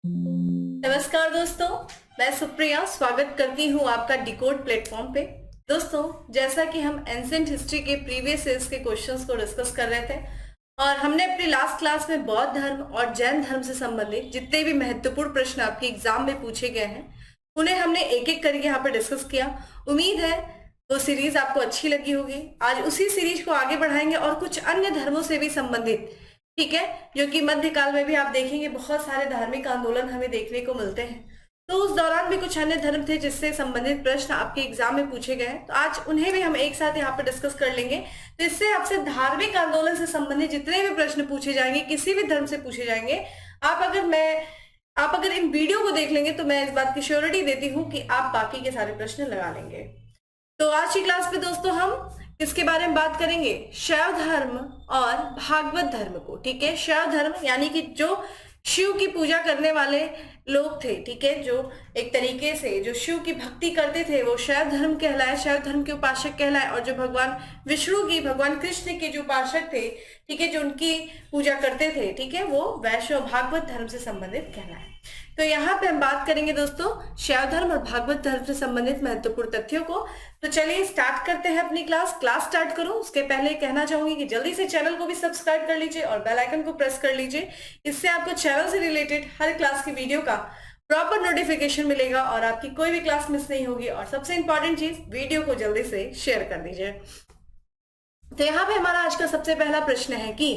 नमस्कार दोस्तों, मैं सुप्रिया स्वागत करती हूँ आपका डिकोड प्लेटफॉर्म पे। दोस्तों, जैसा कि हम एंशिएंट हिस्ट्री के प्रीवियस ईयर्स के क्वेश्चंस को डिस्कस कर रहे थे और हमने अपनी लास्ट क्लास में बौद्ध धर्म और जैन धर्म से संबंधित जितने भी महत्वपूर्ण प्रश्न आपके एग्जाम में पूछे गए हैं उन्हें हमने एक एक करके यहाँ पे डिस्कस किया। उम्मीद है वो सीरीज आपको अच्छी लगी होगी। आज उसी सीरीज को आगे बढ़ाएंगे और कुछ अन्य धर्मों से भी संबंधित, ठीक है, जो कि मध्यकाल में भी आप देखेंगे बहुत सारे धार्मिक आंदोलन हमें देखने को मिलते हैं। तो उस दौरान भी कुछ अन्य धर्म थे जिससे संबंधित प्रश्न आपके एग्जाम में पूछे गए हैं, तो आज उन्हें भी हम एक साथ यहाँ पर डिस्कस कर लेंगे। तो इससे आपसे धार्मिक आंदोलन से संबंधित जितने भी प्रश्न पूछे जाएंगे, किसी भी धर्म से पूछे जाएंगे, आप अगर इन वीडियो को देख लेंगे तो मैं इस बात की श्योरिटी देती हूँ कि आप बाकी के सारे प्रश्न लगा लेंगे। तो आज की क्लास में दोस्तों हम किसके बारे में बात करेंगे? शैव धर्म और भागवत धर्म को, ठीक है। शैव धर्म यानी कि जो शिव की पूजा करने वाले लोग थे, ठीक है, जो एक तरीके से जो शिव की भक्ति करते थे वो शैव धर्म कहलाए, शैव धर्म के उपासक कहलाए। और जो भगवान विष्णु की, भगवान कृष्ण के जो उपासक थे, ठीक है, जो उनकी पूजा करते थे, ठीक है, वो वैष्णव भागवत धर्म से संबंधित कहलाए। तो यहाँ पे हम बात करेंगे दोस्तों शैव धर्म और भागवत धर्म से संबंधित महत्वपूर्ण तथ्यों को। तो चलिए स्टार्ट करते हैं अपनी क्लास स्टार्ट करूं उसके पहले कहना चाहूंगी कि जल्दी से चैनल को भी सब्सक्राइब कर लीजिए और बेल आइकन को प्रेस कर लीजिए। इससे आपको चैनल से रिलेटेड हर क्लास की वीडियो का प्रॉपर नोटिफिकेशन मिलेगा और आपकी कोई भी क्लास मिस नहीं होगी। और सबसे इंपॉर्टेंट चीज, वीडियो को जल्दी से शेयर कर दीजिए। तो यहाँ पे हमारा आज का सबसे पहला प्रश्न है कि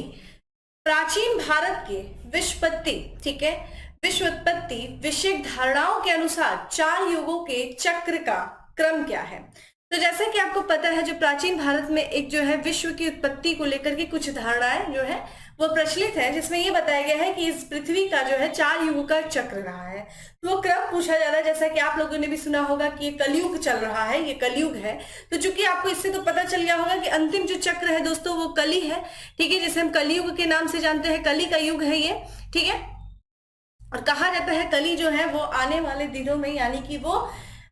प्राचीन भारत के विश्वोत्पत्ति, ठीक है, विश्वोत्पत्ति विषयक धारणाओं के अनुसार 4 युगों के चक्र का क्रम क्या है? तो जैसा कि आपको पता है, जो प्राचीन भारत में एक जो है विश्व की उत्पत्ति को लेकर के कुछ धारणाएं जो है वो प्रचलित है, जिसमें ये बताया गया है कि इस पृथ्वी का जो है 4 युगों का चक्र रहा है। तो वो क्रम पूछा जा रहा है, जैसा कि आप लोगों ने भी सुना होगा कि ये कलयुग चल रहा है, ये कलयुग है। तो चूंकि आपको इससे तो पता चल गया होगा कि अंतिम जो चक्र है दोस्तों वो कली है, ठीक है, जिसे हम कलयुग के नाम से जानते हैं। कली का युग है ये, ठीक है। और कहा जाता है कली जो है वो आने वाले दिनों में, यानी कि वो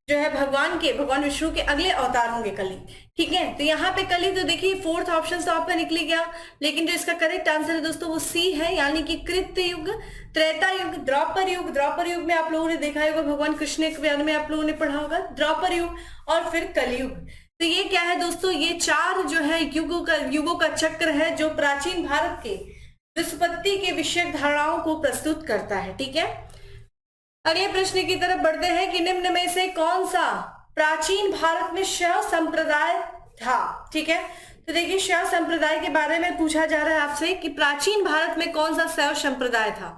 जो है भगवान विष्णु के अगले अवतार होंगे कली, ठीक है। तो यहाँ पे कली, तो देखिए 4th ऑप्शन तो आपका निकल गया, लेकिन जो इसका करेक्ट आंसर है दोस्तों वो सी है, यानी कि कृत युग, त्रेता युग, द्वापर युग। द्वापर युग में आप लोगों ने देखा होगा, भगवान कृष्ण के बयान में आप लोगों ने पढ़ा होगा, द्वापर युग और फिर कलयुग। तो ये क्या है दोस्तों? ये 4 जो है युगों का चक्र है जो प्राचीन भारत के विश्वोत्पत्ति के विषयक धारणाओं को प्रस्तुत करता है, ठीक है। अगले प्रश्न की तरफ बढ़ते हैं कि निम्न में से कौन सा प्राचीन भारत में शैव संप्रदाय था, ठीक है। तो देखिए शैव संप्रदाय के बारे में पूछा जा रहा है आपसे कि प्राचीन भारत में कौन सा शैव संप्रदाय था।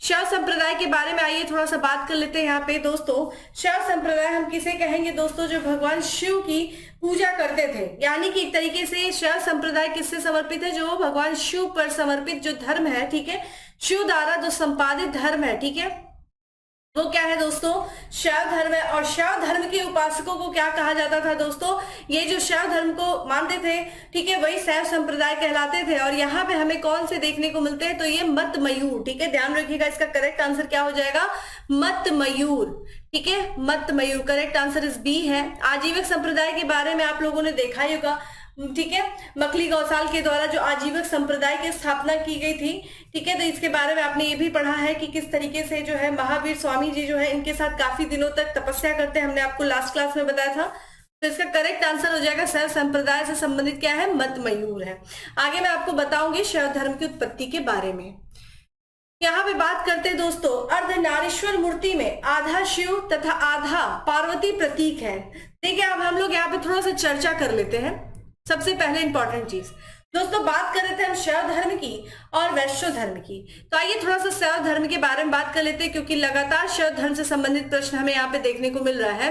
शैव संप्रदाय के बारे में आइए थोड़ा सा बात कर लेते हैं यहाँ पे दोस्तों। शैव संप्रदाय हम किसे कहेंगे दोस्तों? जो भगवान शिव की पूजा करते थे, यानी कि एक तरीके से शैव संप्रदाय किससे समर्पित है? जो भगवान शिव पर समर्पित जो धर्म है, ठीक है, शिव द्वारा जो संपादित धर्म है, ठीक है, वो क्या है दोस्तों? शैव धर्म है। और शैव धर्म के उपासकों को क्या कहा जाता था दोस्तों? ये जो शैव धर्म को मानते थे, ठीक है, वही शैव संप्रदाय कहलाते थे। और यहाँ पे हमें कौन से देखने को मिलते हैं? तो ये मत मयूर, ठीक है, ध्यान रखिएगा, इसका करेक्ट आंसर क्या हो जाएगा? मत मयूर, ठीक है, मत मयूर। करेक्ट आंसर इस बी है। आजीवक संप्रदाय के बारे में आप लोगों ने देखा ही होगा, ठीक है, मखली गौसाल के द्वारा जो आजीवक संप्रदाय की स्थापना की गई थी, ठीक है। तो इसके बारे में आपने ये भी पढ़ा है कि किस तरीके से जो है महावीर स्वामी जी जो है इनके साथ काफी दिनों तक तपस्या करते हैं, हमने आपको लास्ट क्लास में बताया था। तो इसका करेक्ट आंसर हो जाएगा शैव संप्रदाय से संबंधित क्या है? मत मयूर है। आगे मैं आपको बताऊंगी शैव धर्म की उत्पत्ति के बारे में। यहाँ पे बात करते हैं दोस्तों, अर्धनारीश्वर मूर्ति में आधा शिव तथा आधा पार्वती प्रतीक है। देखिए अब हम लोग यहाँ पे थोड़ा सा चर्चा कर लेते हैं। सबसे पहले इंपॉर्टेंट चीज दोस्तों, बात कर रहे थे हम शैव धर्म की और वैष्णव धर्म की। तो आइए थोड़ा सा शैव धर्म के बारे में बात कर लेते हैं, क्योंकि लगातार शैव धर्म से संबंधित प्रश्न हमें यहाँ पे देखने को मिल रहा है।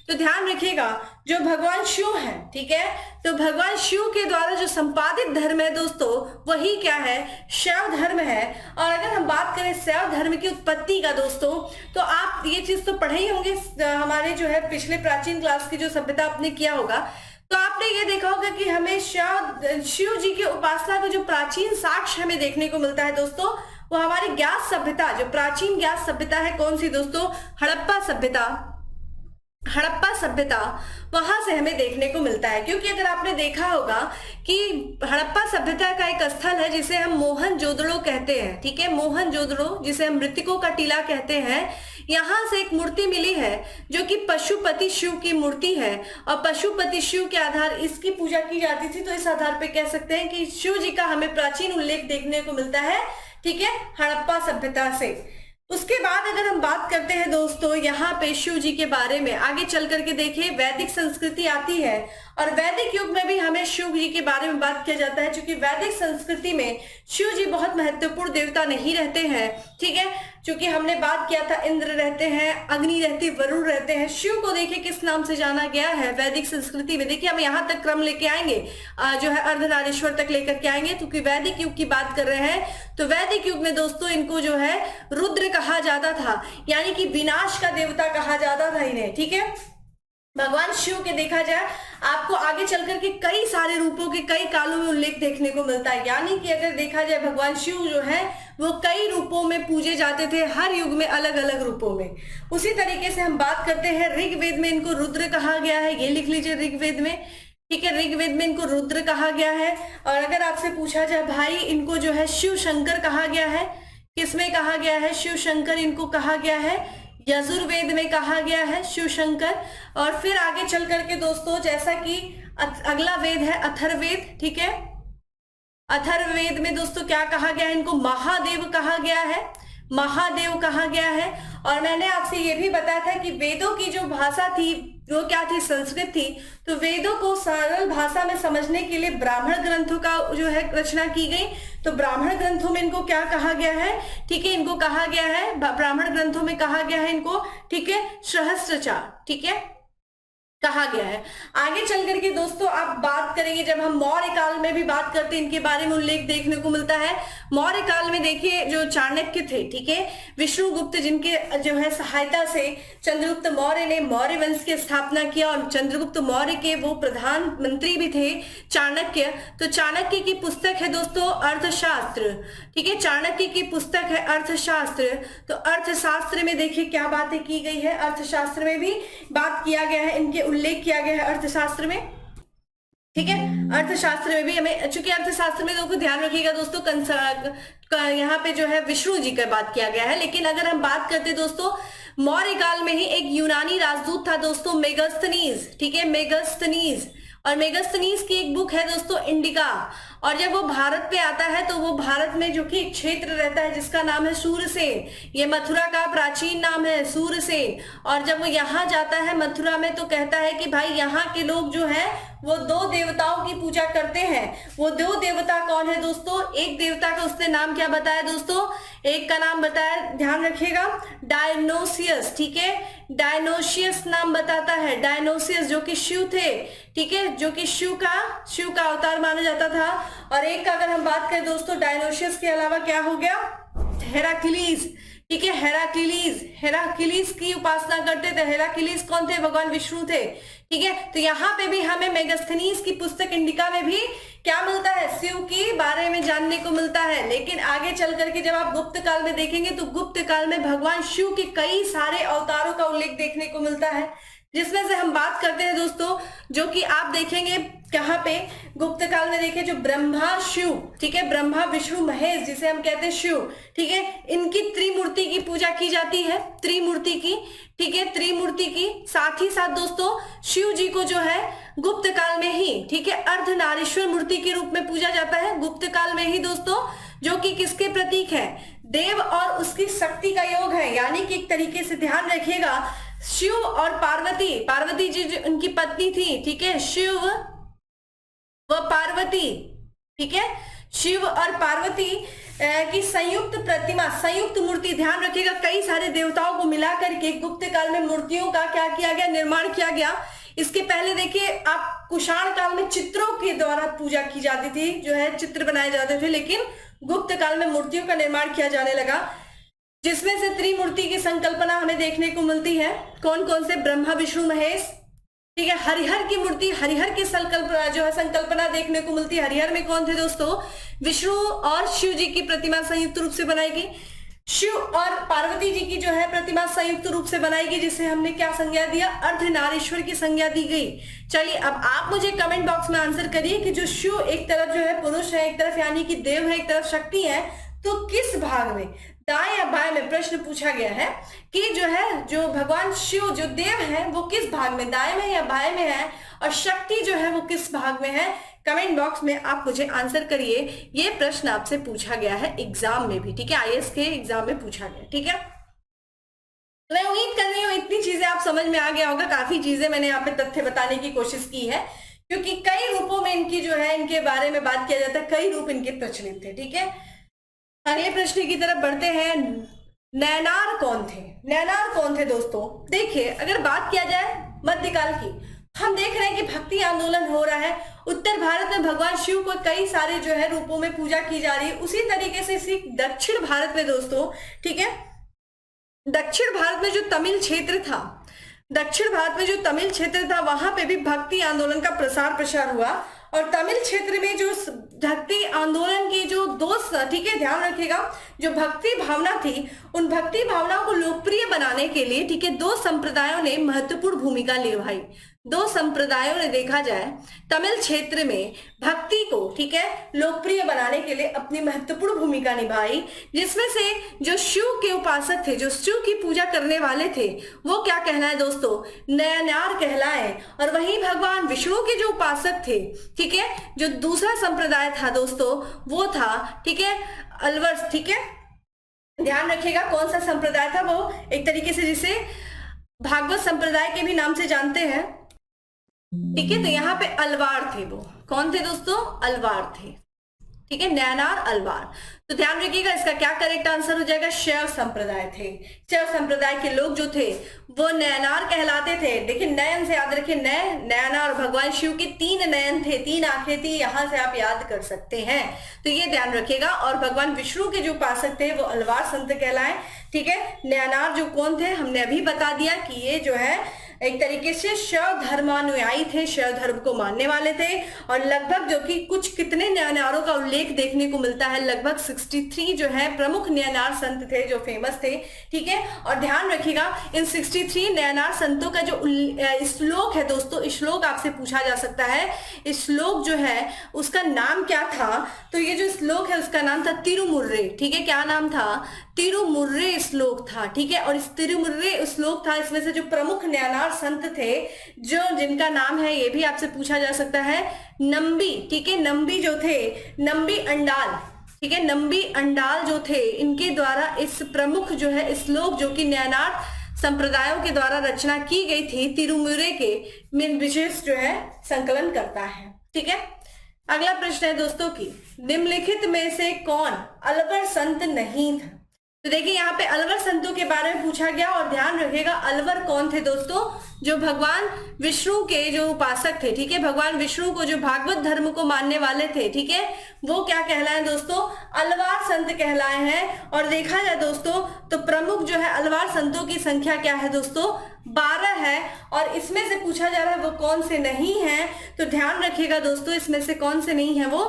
तो ध्यान रखिएगा, जो भगवान शिव है, ठीक है, तो भगवान शिव के द्वारा जो संपादित धर्म है दोस्तों वही क्या है? शैव धर्म है। और अगर हम बात करें शैव धर्म की उत्पत्ति का दोस्तों, तो आप ये चीज तो पढ़े ही होंगे हमारे जो है पिछले प्राचीन क्लास की जो सभ्यता आपने किया होगा। तो आपने ये देखा होगा कि हमें शिव जी की उपासना का जो प्राचीन साक्ष्य हमें देखने को मिलता है दोस्तों, वो हमारी ज्ञात सभ्यता, जो प्राचीन ज्ञात सभ्यता है, कौन सी दोस्तों? हड़प्पा सभ्यता, हड़प्पा सभ्यता वहां से हमें देखने को मिलता है। क्योंकि अगर आपने देखा होगा कि हड़प्पा सभ्यता का एक स्थल है जिसे हम मोहनजोदड़ो कहते हैं, ठीक है, मोहनजोदड़ो जिसे हम मृतकों का टीला कहते हैं, यहाँ से एक मूर्ति मिली है जो कि पशुपति शिव की मूर्ति है। और पशुपति शिव के आधार इसकी पूजा की जाती थी, तो इस आधार पे कह सकते हैं कि शिव जी का हमें प्राचीन उल्लेख देखने को मिलता है, ठीक है, हड़प्पा सभ्यता से। उसके बाद अगर हम बात करते हैं दोस्तों यहाँ पे शिव जी के बारे में, आगे चल करके देखिए वैदिक संस्कृति आती है और वैदिक युग में भी हमें शिव जी के बारे में बात किया जाता है, क्योंकि वैदिक संस्कृति में शिव जी बहुत महत्वपूर्ण देवता नहीं रहते हैं, ठीक है, क्योंकि हमने बात किया था इंद्र रहते हैं, अग्नि रहती है, वरुण रहते हैं। शिव को देखिए किस नाम से जाना गया है वैदिक संस्कृति में। देखिए हम यहाँ तक क्रम लेके आएंगे, जो है अर्धनारीश्वर तक लेकर के आएंगे, क्योंकि वैदिक युग की बात कर रहे हैं। तो वैदिक युग में दोस्तों इनको जो है रुद्र कहा जाता था, यानी कि विनाश का देवता कहा जाता था इन्हें, ठीक है। भगवान शिव के देखा जाए आपको आगे चल करके कई सारे रूपों के कई कालों में उल्लेख देखने को मिलता है, यानी कि अगर देखा जाए भगवान शिव जो है वो कई रूपों में पूजे जाते थे, हर युग में अलग अलग रूपों में। उसी तरीके से हम बात करते हैं ऋग्वेद में इनको रुद्र कहा गया है, ये लिख लीजिए ऋग्वेद में, ठीक है, ऋग्वेद में इनको रुद्र कहा गया है। और अगर आपसे पूछा जाए भाई इनको जो है शिव शंकर कहा गया है, किसमें कहा गया है शिव शंकर, इनको कहा गया है यजुर्वेद में कहा गया है शिव शंकर। और फिर आगे चल करके दोस्तों जैसा कि अगला वेद है अथर्ववेद, ठीक है, अथर्ववेद में दोस्तों क्या कहा गया है, इनको महादेव कहा गया है, महादेव कहा गया है। और मैंने आपसे ये भी बताया था कि वेदों की जो भाषा थी वो क्या थी, संस्कृत थी। तो वेदों को सरल भाषा में समझने के लिए ब्राह्मण ग्रंथों का जो है रचना की गई। तो ब्राह्मण ग्रंथों में इनको क्या कहा गया है, ठीक है, इनको कहा गया है, ब्राह्मण ग्रंथों में कहा गया है इनको, ठीक है, सहस्त्राचार, ठीक है, कहा गया है। आगे चल करके दोस्तों आप बात करेंगे, जब हम मौर्य काल में भी बात करते हैं इनके बारे में उल्लेख देखने को मिलता है। मौर्य काल में देखिए जो चाणक्य थे, ठीक है, विष्णुगुप्त जिनके जो है सहायता से चंद्रगुप्त मौर्य ने मौर्य वंश की स्थापना किया, और चंद्रगुप्त मौर्य के वो प्रधानमंत्री भी थे चाणक्य। तो चाणक्य की पुस्तक है दोस्तों अर्थशास्त्र, ठीक है, चाणक्य की पुस्तक है अर्थशास्त्र। तो अर्थशास्त्र में देखिए क्या बातें की गई है, अर्थशास्त्र में भी बात किया गया है, इनके उल्लेख किया गया है अर्थशास्त्र में, ठीक है। अर्थशास्त्र में भी हमें, चूंकि अर्थशास्त्र में तो ध्यान रखिएगा दोस्तों यहाँ पे जो है विष्णु जी का बात किया गया है। लेकिन अगर हम बात करते दोस्तों मौर्य काल में ही एक यूनानी राजदूत था दोस्तों मेगास्थनीज, ठीक है, मेगास्थनीज। और मेगास्थनीज की एक बुक है दोस्तों इंडिका। और जब वो भारत पे आता है तो वो भारत में जो कि एक क्षेत्र रहता है जिसका नाम है सूरसेन, ये मथुरा का प्राचीन नाम है सूरसेन। और जब वो यहाँ जाता है मथुरा में तो कहता है कि भाई यहाँ के लोग जो है वो दो देवताओं की पूजा करते हैं। वो दो देवता कौन है दोस्तों, एक देवता का उसने नाम क्या बताया दोस्तों, एक का नाम बताया, ध्यान रखिएगा, डायनोसियस, ठीक है, डायनोसियस नाम बताता है, डायनोसियस जो कि शिव थे, ठीक है, जो कि शिव का अवतार माना जाता था। और एक का अगर हम बात करें दोस्तों डायनोसियस के अलावा क्या हो गया, हेराक्लीज, ठीक है, हेराक्लीज की उपासना करते थे। हेराक्लीज कौन थे, भगवान विष्णु थे, ठीक है। तो यहाँ पे भी हमें मेगास्थनीज की पुस्तक इंडिका में भी क्या मिलता है, शिव के बारे में जानने को मिलता है। लेकिन आगे चल करके जब आप गुप्त काल में देखेंगे तो गुप्त काल में भगवान शिव के कई सारे अवतारों का उल्लेख देखने को मिलता है, जिसमें से हम बात करते हैं दोस्तों जो कि आप देखेंगे कहाँ पे, गुप्त काल में देखिए जो ब्रह्मा शिव, ठीक है, ब्रह्मा विष्णु महेश जिसे हम कहते हैं शिव, ठीक है, इनकी त्रिमूर्ति की पूजा की जाती है, त्रिमूर्ति की, ठीक है, त्रिमूर्ति की। साथ ही साथ दोस्तों शिव जी को जो है गुप्त काल में ही, ठीक है, अर्धनारीश्वर मूर्ति के रूप में पूजा जाता है गुप्त काल में ही दोस्तों, जो कि किसके प्रतीक है, देव और उसकी शक्ति का योग है। यानी कि एक तरीके से ध्यान रखिएगा शिव और पार्वती, पार्वती जी जो उनकी पत्नी थी, ठीक है, शिव व पार्वती, ठीक है, शिव और पार्वती की संयुक्त प्रतिमा, संयुक्त मूर्ति, ध्यान रखिएगा कई सारे देवताओं को मिलाकर के गुप्त काल में मूर्तियों का क्या किया गया, निर्माण किया गया। इसके पहले देखिए आप कुषाण काल में चित्रों के द्वारा पूजा की जाती थी, जो है चित्र बनाए जाते थे, लेकिन गुप्त काल में मूर्तियों का निर्माण किया जाने लगा, जिसमें से त्रिमूर्ति की संकल्पना हमें देखने को मिलती है। कौन कौन से, ब्रह्मा विष्णु महेश, ठीक है, हरिहर की मूर्ति, हरिहर की संकल्पना जो है संकल्पना देखने को मिलती है। हरिहर में कौन थे दोस्तों, विष्णु और शिव जी की प्रतिमा संयुक्त रूप से बनाई गई। शिव और पार्वती जी की जो है प्रतिमा संयुक्त रूप से बनाई गई, जिसे हमने क्या संज्ञा दिया, अर्धनारीश्वर की संज्ञा दी गई। चलिए अब आप मुझे कमेंट बॉक्स में आंसर करिए कि जो शिव एक तरफ जो है पुरुष है, एक तरफ यानी कि देव है, एक तरफ शक्ति है, तो किस भाग में, दाएं या बाएं में प्रश्न पूछा गया है कि जो है जो भगवान शिव जो देव है वो किस भाग में, दाएं में या बाएं में है, और शक्ति जो है वो किस भाग में है। कमेंट बॉक्स में आप मुझे आंसर करिए। ये प्रश्न आपसे पूछा गया है एग्जाम में भी, ठीक है, आईएएस के एग्जाम में पूछा गया, ठीक है। मैं उम्मीद कर रही हूँ इतनी चीजें आप समझ में आ गया होगा। काफी चीजें मैंने यहाँ पे तथ्य बताने की कोशिश की है, क्योंकि कई रूपों में इनकी जो है इनके बारे में बात किया जाता है, कई रूप इनके प्रचलित थे, ठीक है। अगले प्रश्न की तरफ बढ़ते हैं। नैनार कौन थे? नैनार कौन थे दोस्तों? देखिए अगर बात किया जाए मध्यकाल की, हम देख रहे हैं कि भक्ति आंदोलन हो रहा है। उत्तर भारत में भगवान शिव को कई सारे जो है रूपों में पूजा की जा रही है। उसी तरीके से इसी दक्षिण भारत में दोस्तों, ठीक है, दक्षिण भारत में जो तमिल क्षेत्र था, दक्षिण भारत में जो तमिल क्षेत्र था वहां पे भी भक्ति आंदोलन का प्रसार हुआ। और तमिल क्षेत्र में जो भक्ति आंदोलन की जो दो, ठीक है, ध्यान रखिएगा, जो भक्ति भावना थी, उन भक्ति भावनाओं को लोकप्रिय बनाने के लिए, ठीक है, दो संप्रदायों ने महत्वपूर्ण भूमिका निभाई। दो संप्रदायों ने देखा जाए तमिल क्षेत्र में भक्ति को, ठीक है, लोकप्रिय बनाने के लिए अपनी महत्वपूर्ण भूमिका निभाई, जिसमें से जो शिव के उपासक थे, जो शिव की पूजा करने वाले थे, वो क्या कहलाए दोस्तों, नयनार कहलाए। और वहीं भगवान विष्णु के जो उपासक थे, ठीक है, जो दूसरा संप्रदाय था दोस्तों, वो था, ठीक है, अलवर, ठीक है, ध्यान रखिएगा कौन सा संप्रदाय था वो, एक तरीके से जिसे भागवत संप्रदाय के भी नाम से जानते हैं, ठीक है। तो यहाँ पे अलवार थे, वो कौन थे दोस्तों, अलवार थे, ठीक है, नैनार अलवार। तो ध्यान रखिएगा इसका क्या करेक्ट आंसर हो जाएगा, शैव संप्रदाय थे। शैव संप्रदाय के लोग जो थे वो नैनार कहलाते थे। देखिए नयन से याद रखिए, नैनार, भगवान शिव के 3 नयन थे, 3 आंखें थी, यहां से आप याद कर सकते हैं, तो ये ध्यान रखिएगा। और भगवान विष्णु के जो उपासक थे वो अलवार संत कहलाए, ठीक है। नैनार जो कौन थे हमने अभी बता दिया कि ये जो है एक तरीके से शैव धर्मानुयायी थे, शैव धर्म को मानने वाले थे। और लगभग जो कि कुछ कितने नयनारों का उल्लेख देखने को मिलता है, लगभग 63 जो है प्रमुख नयनार संत थे जो फेमस थे, ठीक है। और ध्यान रखिएगा इन 63 नयनार संतों का जो श्लोक है दोस्तों, श्लोक आपसे पूछा जा सकता है, श्लोक जो है उसका नाम क्या था, तो ये जो श्लोक है उसका नाम था तिरुमुर्रे, ठीक है, क्या नाम था, तिरुमुर्रे श्लोक था, ठीक है। और इस तिरुमुर्रे श्लोक था, इसमें से जो प्रमुख नयनार संत थे, जो जिनका नाम है ये भी आपसे पूछा जा सकता है, नंबी, ठीक है, नंबी जो थे, नंबी अंडाल, ठीक है, नंबी अंडाल जो थे, इनके द्वारा इस प्रमुख जो है श्लोक जो कि नयनार संप्रदायों के द्वारा रचना की गई थी, तिरुमुर्रे के में विशेष जो है संकलन करता है, ठीक है। अगला प्रश्न है दोस्तों की निम्नलिखित में से कौन अलवर संत नहीं था? तो देखिए यहाँ पे अलवर संतों के बारे में पूछा गया, और ध्यान रखिएगा अलवर कौन थे दोस्तों, जो भगवान विष्णु के जो उपासक थे, ठीक है, भगवान विष्णु को जो भागवत धर्म को मानने वाले थे, ठीक है, वो क्या कहलाए दोस्तों, अलवार संत कहलाए हैं। और देखा जाए दोस्तों तो प्रमुख जो है अलवार संतों की संख्या क्या है दोस्तों, 12 है। और इसमें से पूछा जा रहा है वो कौन से नहीं है, तो ध्यान रखिएगा दोस्तों इसमें से कौन से नहीं है वो,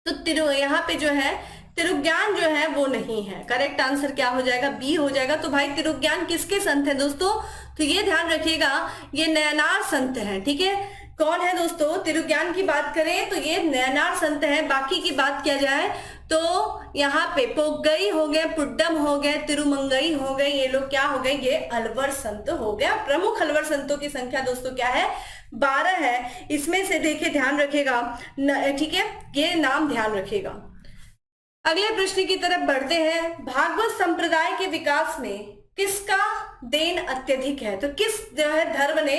तो यहाँ पे जो है तिरुज्ञान जो है वो नहीं है। करेक्ट आंसर क्या हो जाएगा, बी हो जाएगा। तो भाई तिरुज्ञान किसके संत है दोस्तों, तो ये ध्यान रखिएगा ये नयनार संत हैं, ठीक है। कौन है दोस्तों, तिरुज्ञान की बात करें तो ये नयनार संत हैं। बाकी की बात किया जाए तो यहाँ पे पोगई हो गए, पुड्डम हो गए, तिरुमंगई हो गए, ये लोग क्या हो गए, ये अलवर संत हो गया। प्रमुख अलवर संतों की संख्या दोस्तों क्या है, 12 है। इसमें से देखिए ध्यान रखिएगा, ठीक है, ये नाम ध्यान रखिएगा। अगले प्रश्न की तरफ बढ़ते हैं। भागवत संप्रदाय के विकास में किसका देन अत्यधिक है? तो किस जो है धर्म ने,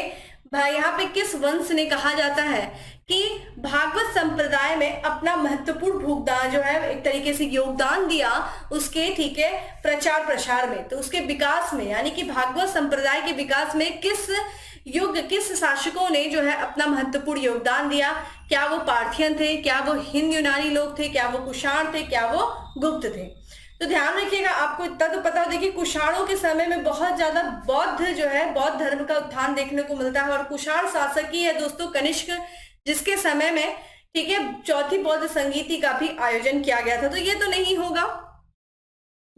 यहाँ पे किस वंश ने कहा जाता है कि भागवत संप्रदाय में अपना महत्वपूर्ण भूगदान जो है एक तरीके से योगदान दिया उसके, ठीक है, प्रचार प्रसार में, तो उसके विकास में, यानी कि भागवत संप्रदाय के विकास में किस युग, किस शासकों ने जो है अपना महत्वपूर्ण योगदान दिया? क्या वो पार्थियन थे, क्या वो हिंद यूनानी लोग थे, क्या वो कुषाण थे, क्या वो गुप्त थे? तो ध्यान रखिएगा, आपको इतना तो पता हो, देखिए कुषाणों के समय में बहुत ज्यादा बौद्ध जो है, बौद्ध धर्म का उत्थान देखने को मिलता है। और कुषाण शासक ही है दोस्तों कनिष्क, जिसके समय में, ठीक है, चौथी बौद्ध संगीति का भी आयोजन किया गया था। तो ये तो नहीं होगा,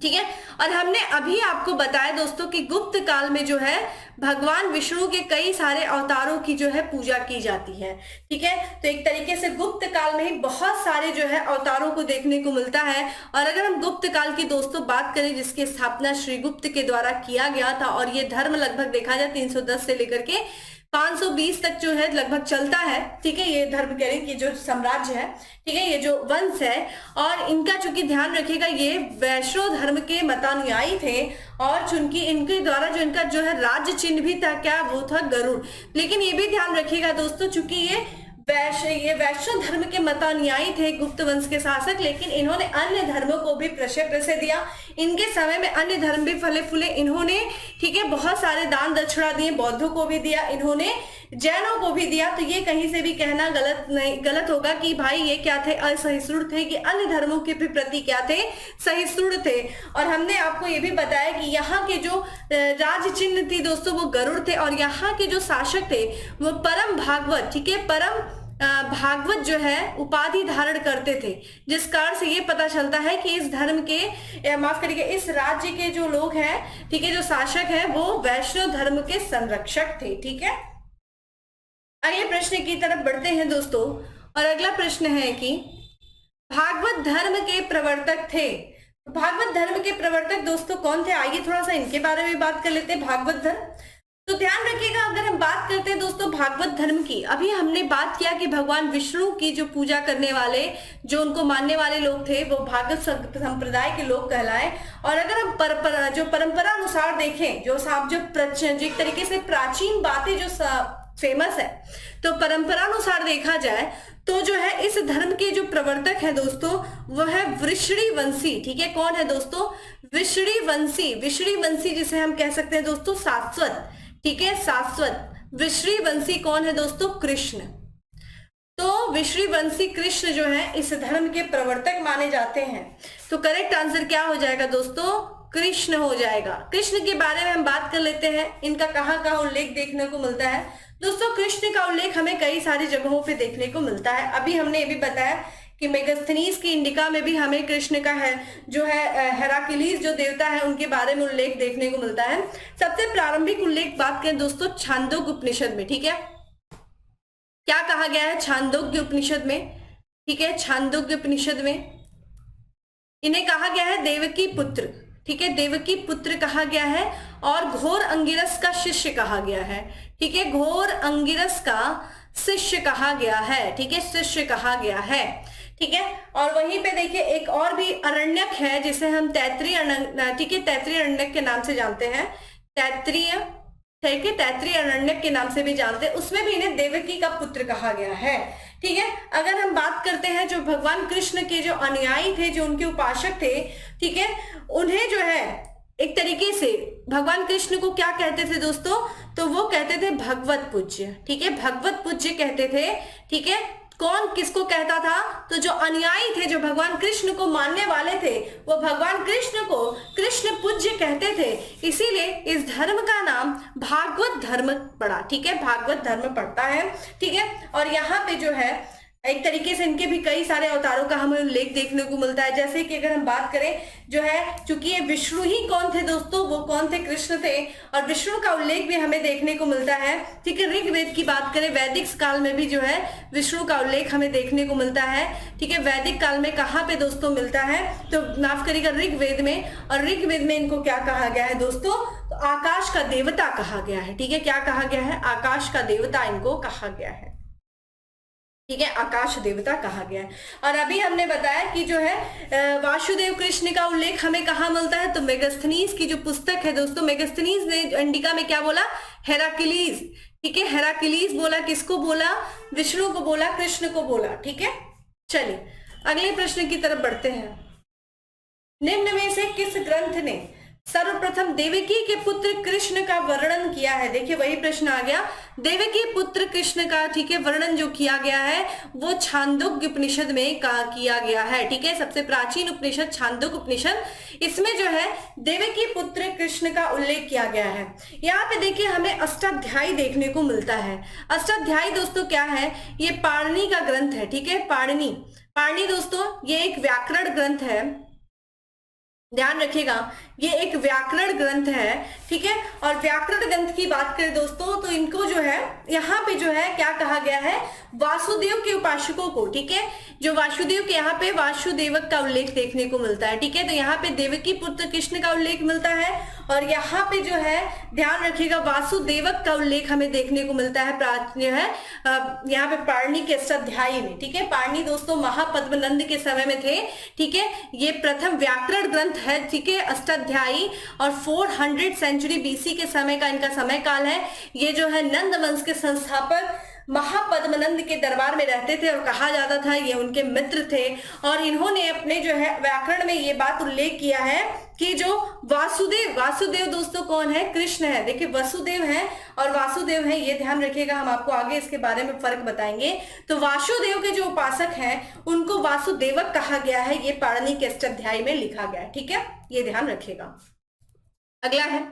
ठीक है। और हमने अभी आपको बताया दोस्तों कि गुप्त काल में जो है भगवान विष्णु के कई सारे अवतारों की जो है पूजा की जाती है। ठीक है, तो एक तरीके से गुप्त काल में ही बहुत सारे जो है अवतारों को देखने को मिलता है। और अगर हम गुप्त काल की दोस्तों बात करें, जिसकी स्थापना श्री गुप्त के द्वारा किया गया था, और ये धर्म लगभग देखा जाए 310 से लेकर के 520 तक जो है लगभग चलता है। ठीक है, ये धर्म कह रहे कि जो साम्राज्य है, ठीक है, ये जो वंश है, और इनका चूंकि ध्यान रखिएगा ये वैष्णव धर्म के मतानुयायी थे, और चूंकि इनके द्वारा जो इनका जो है राज्य चिन्ह भी था, क्या वो था गरुड़। लेकिन ये भी ध्यान रखिएगा दोस्तों, चूंकि ये वैष्णव धर्म के मतानुयायी थे गुप्त वंश के शासक, लेकिन इन्होंने अन्य धर्मों को भी प्रशय दिया। इनके समय में अन्य धर्म भी फले फूले। इन्होंने, ठीक है, बहुत सारे दान दक्षिणा दिए, बौद्धों को भी दिया, इन्होंने जैनों को भी दिया। तो ये कहीं से भी कहना गलत होगा कि भाई ये क्या थे, असहिष्णु थे, कि अन्य धर्मों के भी प्रति क्या थे, सहिष्णु थे। और हमने आपको ये भी बताया कि यहाँ के जो राज्य चिन्ह थी दोस्तों वो गरुड़ थे, और यहाँ के जो शासक थे वो परम भागवत, ठीक है, परम भागवत जो है उपाधि धारण करते थे। जिस कारण से ये पता चलता है कि इस धर्म के, माफ करिए, इस राज्य के जो लोग हैं, ठीक है, जो शासक हैं वो वैष्णव धर्म के संरक्षक थे। ठीक है, अगले प्रश्न की तरफ बढ़ते हैं दोस्तों, और अगला प्रश्न है कि भागवत धर्म के प्रवर्तक थे। भागवत धर्म के प्रवर्तक दोस्तों कौन थे, आइए थोड़ा सा इनके बारे में बात कर लेते हैं। भागवत धर्म, तो ध्यान रखिएगा, अगर हम बात करते हैं दोस्तों भागवत धर्म की, अभी हमने बात किया कि भगवान विष्णु की जो पूजा करने वाले, जो उनको मानने वाले लोग थे, वो भागवत संप्रदाय के लोग कहलाए। और अगर हम परंपरा अनुसार देखें, जो एक तरीके से प्राचीन बातें जो फेमस है, तो परंपरा अनुसार देखा जाए तो जो है इस धर्म के जो प्रवर्तक है दोस्तों वो है वृषणीवंशी। ठीक है, कौन है दोस्तों, वृषणीवंशी। वृषणीवंशी जिसे हम कह सकते हैं दोस्तों शाश्वत, ठीक है, शाश्वत। वृषणीवंशी कौन है दोस्तों, कृष्ण। तो वृषणीवंशी कृष्ण जो है इस धर्म के प्रवर्तक माने जाते हैं। तो करेक्ट आंसर क्या हो जाएगा दोस्तों, कृष्ण हो जाएगा। कृष्ण के बारे में हम बात कर लेते हैं, इनका कहाँ कहाँ उल्लेख देखने को मिलता है दोस्तों। कृष्ण का उल्लेख हमें कई सारी जगहों पे देखने को मिलता है। अभी हमने ये भी बताया कि मेगास्थनीज की इंडिका में भी हमें कृष्ण का है जो है हेराक्लिस जो देवता है उनके बारे में उल्लेख देखने को मिलता है। सबसे प्रारंभिक उल्लेख बात करें दोस्तों छांदोग्य उपनिषद में। ठीक है, क्या कहा गया है छांदोग्य उपनिषद में, ठीक है, छांदोग्य उपनिषद में इन्हें कहा गया है देवकी पुत्र। ठीक है, देवकी पुत्र कहा गया है, और घोर अंगिरस का शिष्य कहा गया है। ठीक है, घोर अंगिरस का शिष्य कहा गया है। ठीक है, शिष्य कहा गया है। ठीक है, और वहीं पे देखिए एक और भी अरण्यक है जिसे हम तैत्रीय अरण्यक के नाम से जानते हैं। तैत्रीय, ठीक है, तैत्रीय अरण्यक के नाम से भी जानते हैं। उसमें भी इन्हें देवकी का पुत्र कहा गया है। ठीक है, अगर हम बात करते हैं जो भगवान कृष्ण के जो अनुयायी थे, जो उनके उपासक थे, ठीक है, उन्हें जो है एक तरीके से भगवान कृष्ण को क्या कहते थे दोस्तों, तो वो कहते थे भगवत पूज्य। ठीक है, भगवत पूज्य कहते थे। ठीक है, कौन किसको कहता था, तो जो अनुयायी थे, जो भगवान कृष्ण को मानने वाले थे, वो भगवान कृष्ण को कृष्ण पूज्य कहते थे। इसीलिए इस धर्म का नाम भागवत धर्म पड़ा। ठीक है, भागवत धर्म पड़ता है। ठीक है, और यहाँ पे जो है एक तरीके से इनके भी कई सारे अवतारों का हमें उल्लेख देखने को मिलता है। जैसे कि अगर हम बात करें जो है, चूंकि ये विष्णु ही कौन थे दोस्तों, वो कौन थे, कृष्ण थे, और विष्णु का उल्लेख भी हमें देखने को मिलता है। ठीक है, ऋग्वेद की बात करें, वैदिक काल में भी जो है विष्णु का उल्लेख हमें देखने को मिलता है। ठीक है, वैदिक काल में कहाँ पे दोस्तों मिलता है, तो माफ करिएगा ऋग्वेद में, और ऋग्वेद में इनको क्या कहा गया है दोस्तों, तो आकाश का देवता कहा गया है। ठीक है, क्या कहा गया है, आकाश का देवता इनको कहा गया है। ठीक है, आकाश देवता कहा गया है। और अभी हमने बताया कि जो है वासुदेव कृष्ण का उल्लेख हमें कहाँ मिलता है, तो मेगास्थनीज की जो पुस्तक है दोस्तों, मेगास्थनीज ने इंडिका में क्या बोला, हेराक्लिस। ठीक है, हेराक्लिस बोला, किसको बोला, विष्णु को बोला, कृष्ण को बोला। ठीक है, चलिए अगले प्रश्न की तरफ बढ़ते हैं। निम्न में से किस ग्रंथ ने सर्वप्रथम देवकी के पुत्र कृष्ण का वर्णन किया है। देखिए वही प्रश्न आ गया, देवकी पुत्र कृष्ण का, ठीक है, वर्णन जो किया गया है वो छांदोग्य उपनिषद में किया गया है। ठीक है, सबसे प्राचीन उपनिषद छांदोग्य उपनिषद, इसमें जो है देवकी पुत्र कृष्ण का उल्लेख किया गया है। यहाँ पे देखिए हमें अष्टाध्यायी देखने को मिलता है। अष्टाध्यायी दोस्तों क्या है, ये पाणिनि का ग्रंथ है। ठीक है, पाणिनि दोस्तों ये एक व्याकरण ग्रंथ है। ध्यान रखिएगा ये एक व्याकरण ग्रंथ है, ठीक है। और व्याकरण ग्रंथ की बात करें दोस्तों तो इनको जो है यहाँ पे जो है क्या कहा गया है, वासुदेव के उपासकों को, ठीक है। जो वासुदेव के यहाँ पे वासुदेवक का उल्लेख देखने को मिलता है, ठीक है। तो यहाँ पे देवकी पुत्र कृष्ण का उल्लेख मिलता है और यहाँ पे जो है ध्यान रखिएगा वासुदेवक का उल्लेख हमें देखने को मिलता है जो है यहाँ पे पाणिनि के अष्टाध्यायी में, ठीक है। पाणिनि दोस्तों महापद्मनंद के समय में थे, ठीक है। ये प्रथम व्याकरण ग्रंथ है, ठीक है, अष्टाध्यायी, और 400 सेंचुरी बीसी के समय का इनका समय काल है। ये जो है नंद वंश के संस्थापक महापद्मनंद के दरबार में रहते थे और कहा जाता था ये उनके मित्र थे। और इन्होंने अपने जो है व्याकरण में ये बात उल्लेख किया है कि जो वासुदेव दोस्तों कौन है, कृष्ण है। देखिए वसुदेव है और वासुदेव है, ये ध्यान रखिएगा, हम आपको आगे इसके बारे में फर्क बताएंगे। तो वासुदेव के जो उपासक हैं उनको वासुदेवक कहा गया है, ये पाणिनि के अष्टाध्यायी में लिखा गया है, ठीक है, ये ध्यान रखिएगा। अगला है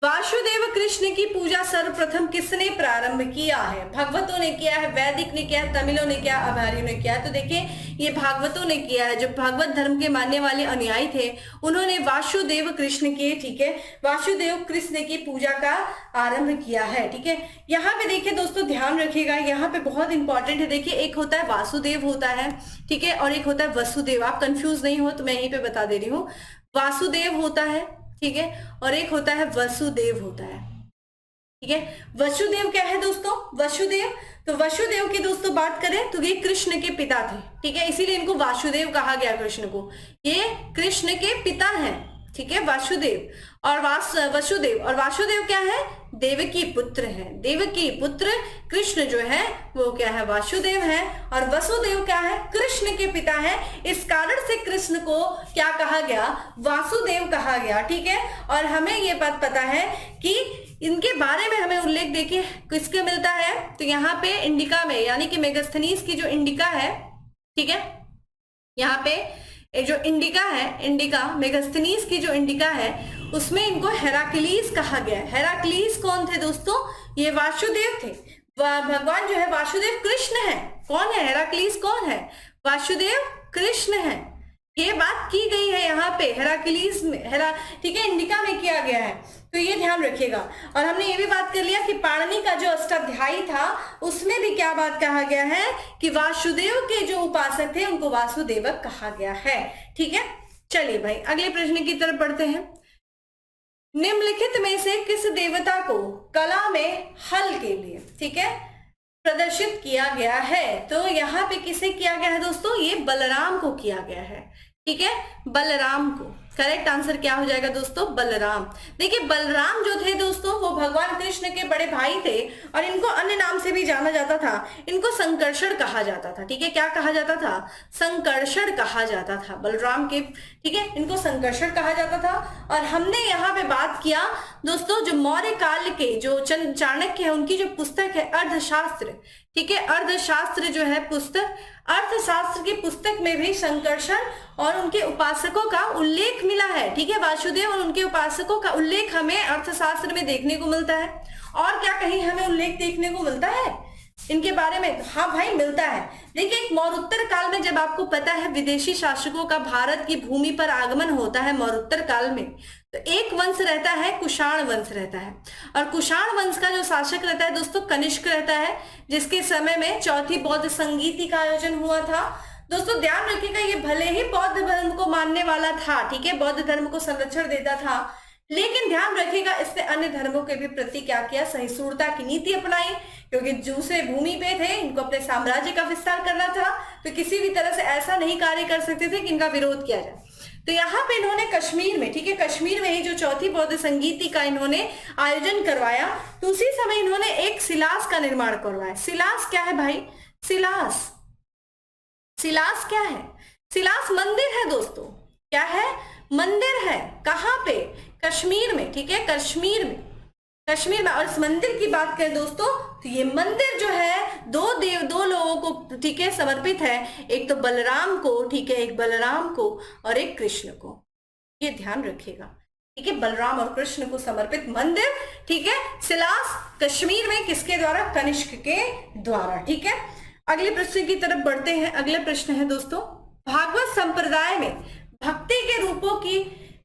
वासुदेव कृष्ण की पूजा सर्वप्रथम किसने प्रारंभ किया है? भागवतों ने किया है, वैदिक ने किया है, तमिलों ने किया, आभारियों ने किया है। तो देखिए ये भागवतों ने किया है, जो भागवत धर्म के मानने वाले अनुयायी थे उन्होंने वासुदेव कृष्ण के, ठीक है, वासुदेव कृष्ण की पूजा का आरंभ किया है, ठीक है। यहाँ पे देखिए दोस्तों ध्यान रखिएगा, यहाँ पे बहुत इंपॉर्टेंट है। देखिए एक होता है वासुदेव होता है, ठीक है, और एक होता है वसुदेव। आप कंफ्यूज नहीं हो तो मैं यहीं पे बता दे रही हूँ, वासुदेव होता है, ठीक है, और एक होता है वसुदेव होता है, ठीक है। वसुदेव क्या है दोस्तों? वसुदेव, तो वसुदेव की दोस्तों बात करें तो ये कृष्ण के पिता थे, ठीक है, इसीलिए इनको वासुदेव कहा गया कृष्ण को। ये कृष्ण के पिता हैं, ठीक है, वासुदेव और वासुदेव क्या है? देवकी पुत्र है। देवकी पुत्र कृष्ण जो है वो क्या है? वासुदेव है। और वसुदेव क्या है? कृष्ण के पिता है। इस कारण से कृष्ण को क्या कहा गया? वासुदेव कहा गया, ठीक है। और हमें ये बात पता है कि इनके बारे में हमें उल्लेख देखिए किसके मिलता है, तो यहाँ पे इंडिका में, यानी कि मेगास्थनीज की जो इंडिका है, ठीक है, यहाँ पे जो इंडिका है, इंडिका मेगास्थनीज की जो इंडिका है उसमें इनको हेराक्लीस कहा गया है। हेराक्लीस कौन थे दोस्तों? ये वासुदेव थे। भगवान जो है वासुदेव कृष्ण है। कौन है? हेराक्लीस कौन है? वासुदेव कृष्ण है। ये बात की गई है यहाँ पे हेराक्लीस में, ठीक है, इंडिका में किया गया है, तो ये ध्यान रखिएगा। और हमने ये भी बात कर लिया कि पाणिनि का जो अष्टाध्यायी था उसमें भी क्या बात कहा गया है कि वासुदेव के जो उपासक थे उनको वासुदेवक कहा गया है, ठीक है। चलिए भाई अगले प्रश्न की तरफ बढ़ते हैं। निम्नलिखित में से किस देवता को कला में हल के लिए, ठीक है, प्रदर्शित किया गया है? तो यहाँ पे किसे किया गया है दोस्तों? ये बलराम को किया गया है, ठीक है, बलराम को। करेक्ट आंसर क्या हो जाएगा दोस्तों? बलराम। देखिए बलराम जो थे दोस्तों वो भगवान कृष्ण के बड़े भाई थे और इनको अन्य नाम से भी जाना जाता था। इनको संकर्षण कहा जाता था, ठीक है, क्या कहा जाता था? संकर्षण कहा जाता था बलराम के, ठीक है, इनको संकर्षण कहा जाता था। और हमने यहाँ पे बात किया दोस्तों जो मौर्य काल के जो चाणक्य है उनकी जो पुस्तक है अर्थशास्त्र, ठीक है, अर्थशास्त्र जो है पुस्तक, अर्थशास्त्र की पुस्तक में भी संकर्षण और उनके उपासकों का उल्लेख मिला है, ठीक है, वासुदेव और उनके उपासकों का उल्लेख हमें अर्थशास्त्र में देखने को मिलता है। और क्या कहीं हमें उल्लेख देखने को मिलता है इनके बारे में? हाँ भाई मिलता है। देखिए एक मौर्योत्तर काल में जब आपको पता है विदेशी शासकों का भारत की भूमि पर आगमन होता है मौर्योत्तर काल में, तो एक वंश रहता है कुषाण वंश रहता है। और कुषाण वंश का जो शासक रहता है दोस्तों कनिष्क रहता है, जिसके समय में चौथी बौद्ध संगीति का आयोजन हुआ था। दोस्तों ध्यान रखिएगा ये भले ही बौद्ध धर्म को मानने वाला था, ठीक है, बौद्ध धर्म को संरक्षण देता था, लेकिन ध्यान रखिएगा इसने अन्य धर्मों के भी प्रति क्या किया? सहिष्णुता की नीति अपनाई, क्योंकि दूसरे भूमि पे थे, इनको अपने साम्राज्य का विस्तार करना था, तो किसी भी तरह से ऐसा नहीं कार्य कर सकते थे कि इनका विरोध किया जाए। तो यहाँ पे इन्होंने कश्मीर में, ठीक है, कश्मीर में ही जो चौथी बौद्ध संगीति का इन्होंने आयोजन करवाया, तो उसी समय इन्होंने एक शिलास का निर्माण करवाया। शिलास क्या है भाई? शिलास क्या है? शिलास मंदिर है दोस्तों। क्या है? मंदिर है। कहाँ पे? कश्मीर में, ठीक है, कश्मीर में। और इस मंदिर की बात करें दोस्तों तो ये मंदिर जो है दो लोगों को, ठीक है, समर्पित है। एक तो बलराम को, ठीक है, एक बलराम को और एक कृष्ण को, ये ध्यान रखिएगा, ठीक है, बलराम और कृष्ण को समर्पित मंदिर, ठीक है, शिलास कश्मीर में, किसके द्वारा? कनिष्क के द्वारा, ठीक है। अगले प्रश्न की तरफ बढ़ते हैं। अगले प्रश्न है दोस्तों, भागवत संप्रदाय में भक्ति के रूपों की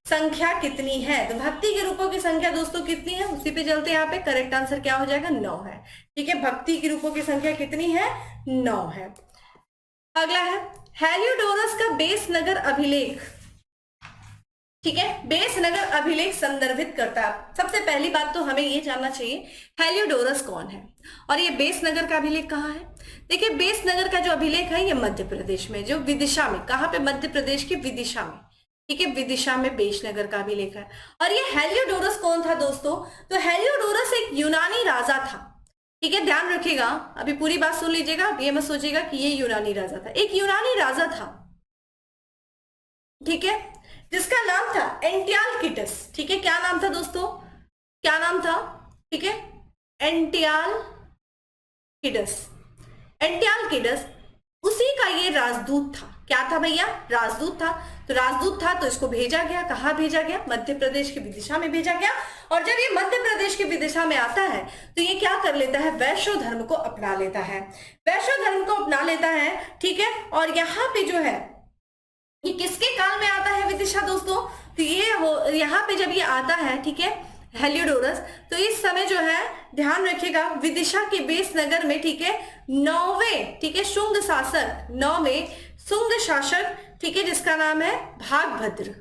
संख्या कितनी है? तो भक्ति के रूपों की संख्या दोस्तों कितनी है, उसी पे चलते हैं। यहाँ पे करेक्ट आंसर क्या हो जाएगा? 9 है। ठीक है, भक्ति के रूपों की संख्या कितनी है? 9 है। अगला है हेलियोडोरस का बेस नगर अभिलेख। ठीक है, बेस नगर अभिलेख संदर्भित करता है। सबसे पहली बात तो हमें ये जानना चाहिए हेलियोडोरस कौन है और ये बेस नगर का अभिलेख कहाँ है। देखिए, बेस नगर का जो अभिलेख है ये मध्य प्रदेश में, जो विदिशा में, कहाँ पे? मध्य प्रदेश की विदिशा में। ठीक है, विदिशा में बेस नगर का अभिलेख है। और ये हेलियोडोरस कौन था दोस्तों? तो हेलियोडोरस एक यूनानी राजा था। ठीक है, ध्यान रखिएगा, अभी पूरी बात सुन लीजिएगा, ये मत सोचिएगा कि ये यूनानी राजा था। एक यूनानी राजा था, ठीक है, जिसका नाम था एंटियालकिटस। ठीक है, क्या नाम था दोस्तों? क्या नाम था? ठीक है, एंटियालकिटस। एंटियालकिटस उसी का ये राजदूत था। क्या था भैया? राजदूत था। तो राजदूत था तो इसको भेजा गया, कहाँ भेजा गया? मध्य प्रदेश की विदिशा में भेजा गया। और जब ये मध्य प्रदेश की विदिशा में आता है तो ये क्या कर लेता है? वैष्णव धर्म को अपना लेता है। वैष्णव धर्म को अपना लेता है। ठीक है, और यहाँ पे जो है ये किसके काल में आता है विदिशा दोस्तों? तो ये यहाँ पे जब ये आता है, ठीक है, हेलियोडोरस, तो इस समय जो है ध्यान रखिएगा विदिशा के बेस नगर में, ठीक है, 9वें, ठीक है, शुंग शासक, 9वें शुंग शासक, ठीक है, जिसका नाम है भागभद्र।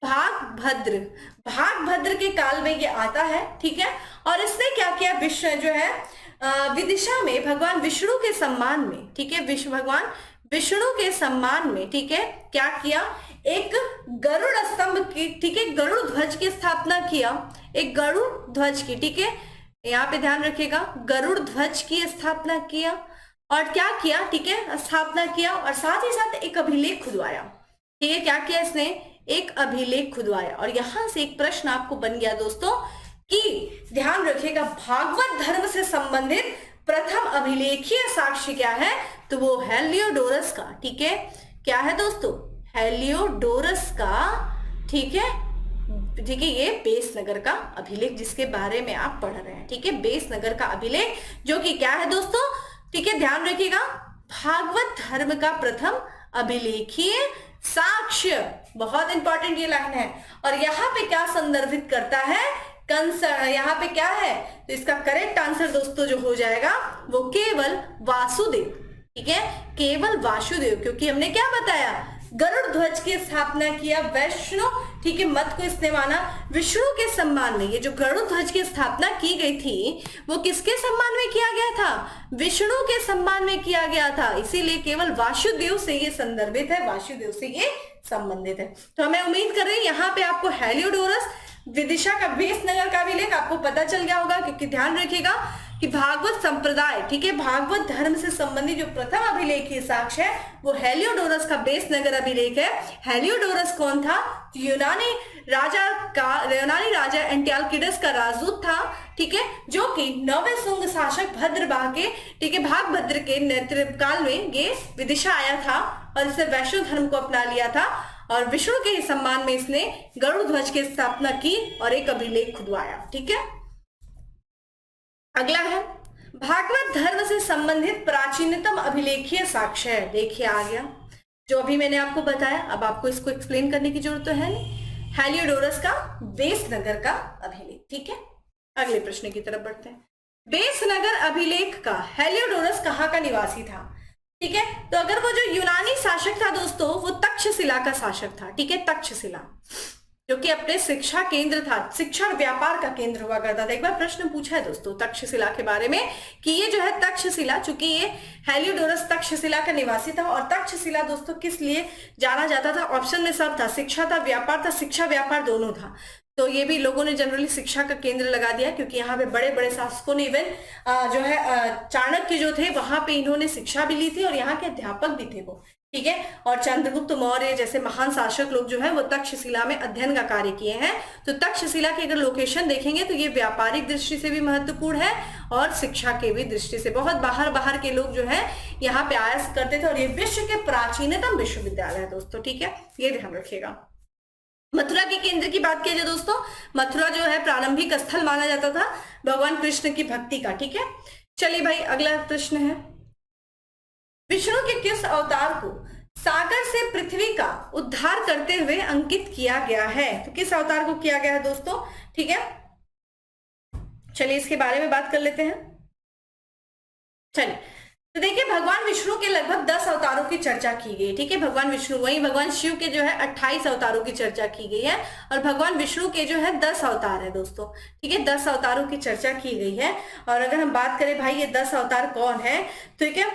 भागभद्र के काल में ये आता है। ठीक है, और इसने क्या किया? विश्व जो है विदिशा में भगवान विष्णु के सम्मान में, ठीक है, भगवान विष्णु के सम्मान में, ठीक है, क्या किया? एक गरुड़ स्तंभ की, ठीक है, गरुड़ ध्वज की स्थापना किया। एक गरुड़ ध्वज की, ठीक है, यहाँ पे ध्यान रखिएगा, गरुड़ ध्वज की स्थापना किया। और क्या किया? ठीक है, स्थापना किया और साथ ही साथ एक अभिलेख खुदवाया। ठीक है, क्या किया इसने? एक अभिलेख खुदवाया। और यहां से एक प्रश्न आपको बन गया दोस्तों कि ध्यान रखिएगा, भागवत धर्म से संबंधित प्रथम अभिलेखीय साक्ष्य क्या है? तो वो हेलियोडोरस का, ठीक है, क्या है दोस्तों? हेलियोडोरस का, ठीक है, ठीक है, ये बेस नगर का अभिलेख जिसके बारे में आप पढ़ रहे हैं। ठीक है, बेस नगर का अभिलेख जो कि क्या है दोस्तों? ठीक है, ध्यान रखिएगा, भागवत धर्म का प्रथम अभिलेखीय साक्ष्य। बहुत इंपॉर्टेंट ये लाइन है। और यहाँ पे क्या संदर्भित करता है? यहाँ पे क्या है? तो इसका करेक्ट आंसर दोस्तों जो हो जाएगा वो केवल वासुदेव। ठीक है, केवल वासुदेव, क्योंकि हमने क्या बताया? गरुड़ ध्वज की स्थापना किया वैष्णव, ठीक है, मत को इसने माना विष्णु के सम्मान में। ये जो गरुड़ ध्वज की स्थापना की गई थी वो किसके सम्मान में किया गया था? विष्णु के सम्मान में किया गया था। इसीलिए केवल वासुदेव से ये संदर्भित है, वासुदेव से ये संबंधित है। तो हमें उम्मीद कर रहे हैं यहाँ पे आपको हेलियोडोरस विदिशा का बेस नगर का अभिलेख आपको पता चल गया होगा, क्योंकि ध्यान रखिएगा कि भागवत संप्रदाय, ठीक है, भागवत धर्म से संबंधित जो प्रथम अभिलेखीय साक्ष्य है वो हेलियोडोरस का बेस नगर अभिलेख है। हेलियोडोरस कौन था? यूनानी राजा एंटियालकिडस का राजदूत था। ठीक है, जो कि 9वें शुंग शासक भद्रवाह के, ठीक है, भागभद्र के नेतृत्व काल में ये विदिशा आया था और इसने वैष्णव धर्म को अपना लिया था और विष्णु के सम्मान में इसने गरुड़ ध्वज की स्थापना की और एक अभिलेख खुदवाया। ठीक है, अगला है भागवत धर्म से संबंधित प्राचीनतम अभिलेखीय साक्ष्य है। देखिए आ गया जो अभी मैंने आपको बताया, अब आपको इसको एक्सप्लेन करने की जरूरत तो है नहीं। हेलियोडोरस का बेस नगर का अभिलेख। ठीक है, अगले प्रश्न की तरफ बढ़ते हैं। बेस नगर अभिलेख का हेलियोडोरस कहाँ का निवासी था? ठीक है, तो अगर वो जो यूनानी शासक था दोस्तों वो तक्षशिला का शासक था। ठीक है, तक्षशिला जो कि अपने शिक्षा केंद्र था, शिक्षा व्यापार का केंद्र हुआ करता था। एक बार प्रश्न पूछा है दोस्तों तक्षशिला के बारे में कि ये जो है तक्षशिला, चूंकि ये हेलियोडोरस तक्षशिला का निवासी था और तक्षशिला दोस्तों किस लिए जाना जाता था? ऑप्शन में सब था, शिक्षा था, व्यापार था, शिक्षा व्यापार दोनों था। तो ये भी लोगों ने जनरली शिक्षा का केंद्र लगा दिया, क्योंकि यहाँ पे बड़े बड़े शासकों ने, इवन जो है चाणक्य जो थे वहां पे इन्होंने शिक्षा भी ली थी और यहाँ के अध्यापक भी थे वो। ठीक है, और चंद्रगुप्त मौर्य जैसे महान शासक लोग जो है वो तक्षशिला में अध्ययन का कार्य किए हैं। तो तक्षशिला की अगर लोकेशन देखेंगे तो ये व्यापारिक दृष्टि से भी महत्वपूर्ण है और शिक्षा के भी दृष्टि से। बहुत बाहर के लोग जो है यहाँ पे आया करते थे और ये विश्व के प्राचीनतम विश्वविद्यालय है दोस्तों। ठीक है, ये ध्यान रखिएगा। मथुरा के केंद्र की बात की जाए दोस्तों, मथुरा जो है प्रारंभिक स्थल माना जाता था भगवान कृष्ण की भक्ति का। ठीक है, चलिए भाई अगला प्रश्न है, विष्णु के किस अवतार को सागर से पृथ्वी का उद्धार करते हुए अंकित किया गया है। तो किस अवतार को किया गया है दोस्तों? ठीक है, चलिए इसके बारे में बात कर लेते हैं। चलिए, तो देखिए भगवान विष्णु के लगभग 10 अवतारों की चर्चा की गई। ठीक है, भगवान विष्णु, वही भगवान शिव के जो है 28 अवतारों की चर्चा की गई है, और भगवान विष्णु के जो है 10 अवतार है दोस्तों। ठीक है, 10 अवतारों की चर्चा की गई है। और अगर हम बात करें भाई ये 10 अवतार कौन है, ठीक है,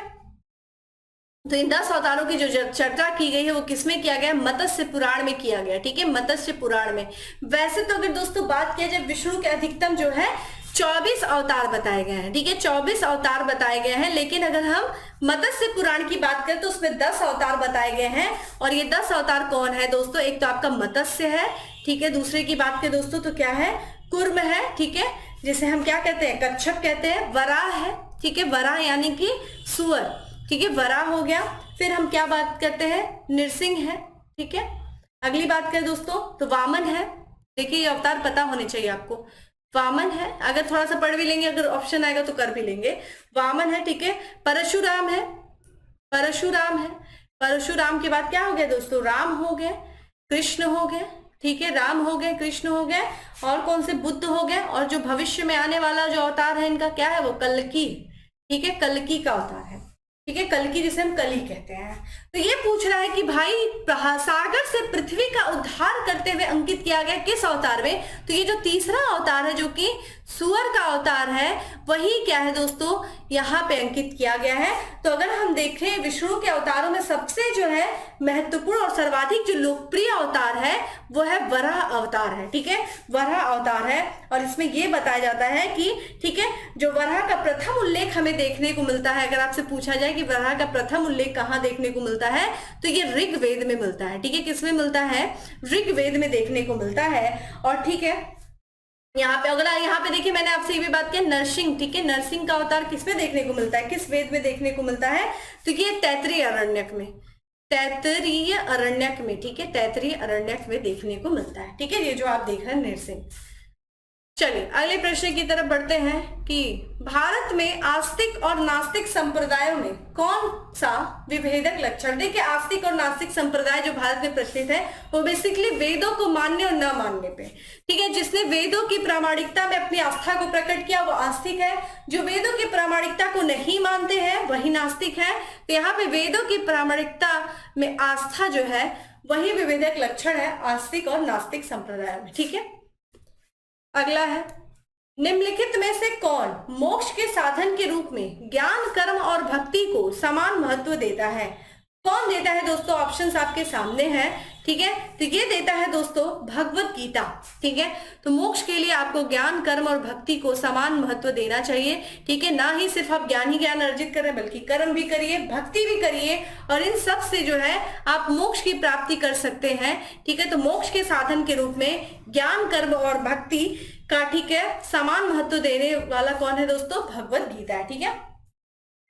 तो इन 10 अवतारों की जो चर्चा की गई है वो किसमें किया गया? मत्स्य पुराण में किया गया। ठीक है, मत्स्य पुराण में। वैसे तो अगर दोस्तों बात किया जाए, विष्णु के अधिकतम जो है 24 अवतार बताए गए हैं। ठीक है, 24 अवतार बताए गए हैं, लेकिन अगर हम मत्स्य पुराण की बात करें तो उसमें 10 अवतार बताए गए हैं। और ये 10 अवतार कौन है दोस्तों? एक तो आपका मत्स्य है, ठीक है, दूसरे की बात करें दोस्तों तो क्या है? कुर्म है, ठीक है, जिसे हम क्या कहते हैं? कच्छप कहते हैं। वराह है, ठीक है, वराह यानी कि सुअर, ठीक है, वराह हो गया। फिर हम क्या बात करते हैं? नृसिंह है। ठीक है, अगली बात करें दोस्तों तो वामन है। देखिए ये अवतार पता होने चाहिए आपको। वामन है, अगर थोड़ा सा पढ़ भी लेंगे, अगर ऑप्शन आएगा तो कर भी लेंगे। वामन है, ठीक है। परशुराम है, परशुराम है। परशुराम के बाद क्या हो गया दोस्तों? राम हो गए, कृष्ण हो गए, ठीक है, राम हो गए, कृष्ण हो गए, और कौन से? बुद्ध हो गए। और जो भविष्य में आने वाला जो अवतार है इनका क्या है? वो कल्कि, ठीक है, कल्कि का अवतार है। ठीक है, कल्कि जिसे हम कली कहते हैं। तो ये पूछ रहा है कि भाई सागर से पृथ्वी का उद्धार करते हुए अंकित किया गया किस अवतार में? तो ये जो तीसरा अवतार है जो कि सुअर का अवतार है, वही क्या है दोस्तों? यहाँ पे अंकित किया गया है। तो अगर हम देखें विष्णु के अवतारों में सबसे जो है महत्वपूर्ण और सर्वाधिक जो लोकप्रिय अवतार है वो है वराह अवतार है। ठीक है, वराह अवतार है। और इसमें ये बताया जाता है कि ठीक है, जो वराह का प्रथम उल्लेख हमें देखने को मिलता है, अगर आपसे पूछा जाए कि वराह का प्रथम उल्लेख कहाँ देखने को मिलता है, तो ये ऋग्वेद में मिलता है। ठीक है, किसमें मिलता है? ऋग्वेद में देखने को मिलता है। और ठीक है, यहाँ पे अगला, यहाँ पे देखिए मैंने आपसे ये भी बात की नरसिंह। ठीक है, नरसिंह का अवतार किसमें देखने को मिलता है? किस वेद में देखने को मिलता है? तो ये तैत्तिरीय अरण्यक में, तैत्तिरीय अरण्यक में, ठीक है, तैत्तिरीय अरण्यक में देखने को मिलता है। ठीक है, ये जो आप देख रहे हैं नरसिंह। चलिए अगले प्रश्न की तरफ बढ़ते हैं कि भारत में आस्तिक और नास्तिक संप्रदायों में कौन सा विभेदक लक्षण? देखिए आस्तिक और नास्तिक संप्रदाय जो भारत में प्रचलित है वो बेसिकली वेदों को मानने और न मानने पे। ठीक है, जिसने वेदों की प्रामाणिकता में अपनी आस्था को प्रकट किया वो आस्तिक है। जो वेदों की प्रामाणिकता को नहीं मानते हैं वही नास्तिक है। तो यहाँ पे वेदों की प्रामाणिकता में आस्था जो है वही विभेदक लक्षण है आस्तिक और नास्तिक संप्रदाय में। ठीक है, अगला है निम्नलिखित में से कौन मोक्ष के साधन के रूप में ज्ञान, कर्म और भक्ति को समान महत्व देता है? कौन देता है दोस्तों? ऑप्शंस आपके सामने हैं। ठीक है, तो ये देता है दोस्तों भगवत गीता। ठीक है, तो मोक्ष के लिए आपको ज्ञान, कर्म और भक्ति को समान महत्व देना चाहिए। ठीक है, ना ही सिर्फ आप ज्ञान ही ज्ञान अर्जित करें बल्कि कर्म भी करिए, भक्ति भी करिए, और इन सब से जो है आप मोक्ष की प्राप्ति कर सकते हैं। ठीक है, तो मोक्ष के साधन के रूप में ज्ञान, कर्म और भक्ति का, ठीक है, समान महत्व देने वाला कौन है दोस्तों? भगवत गीता है। ठीक है,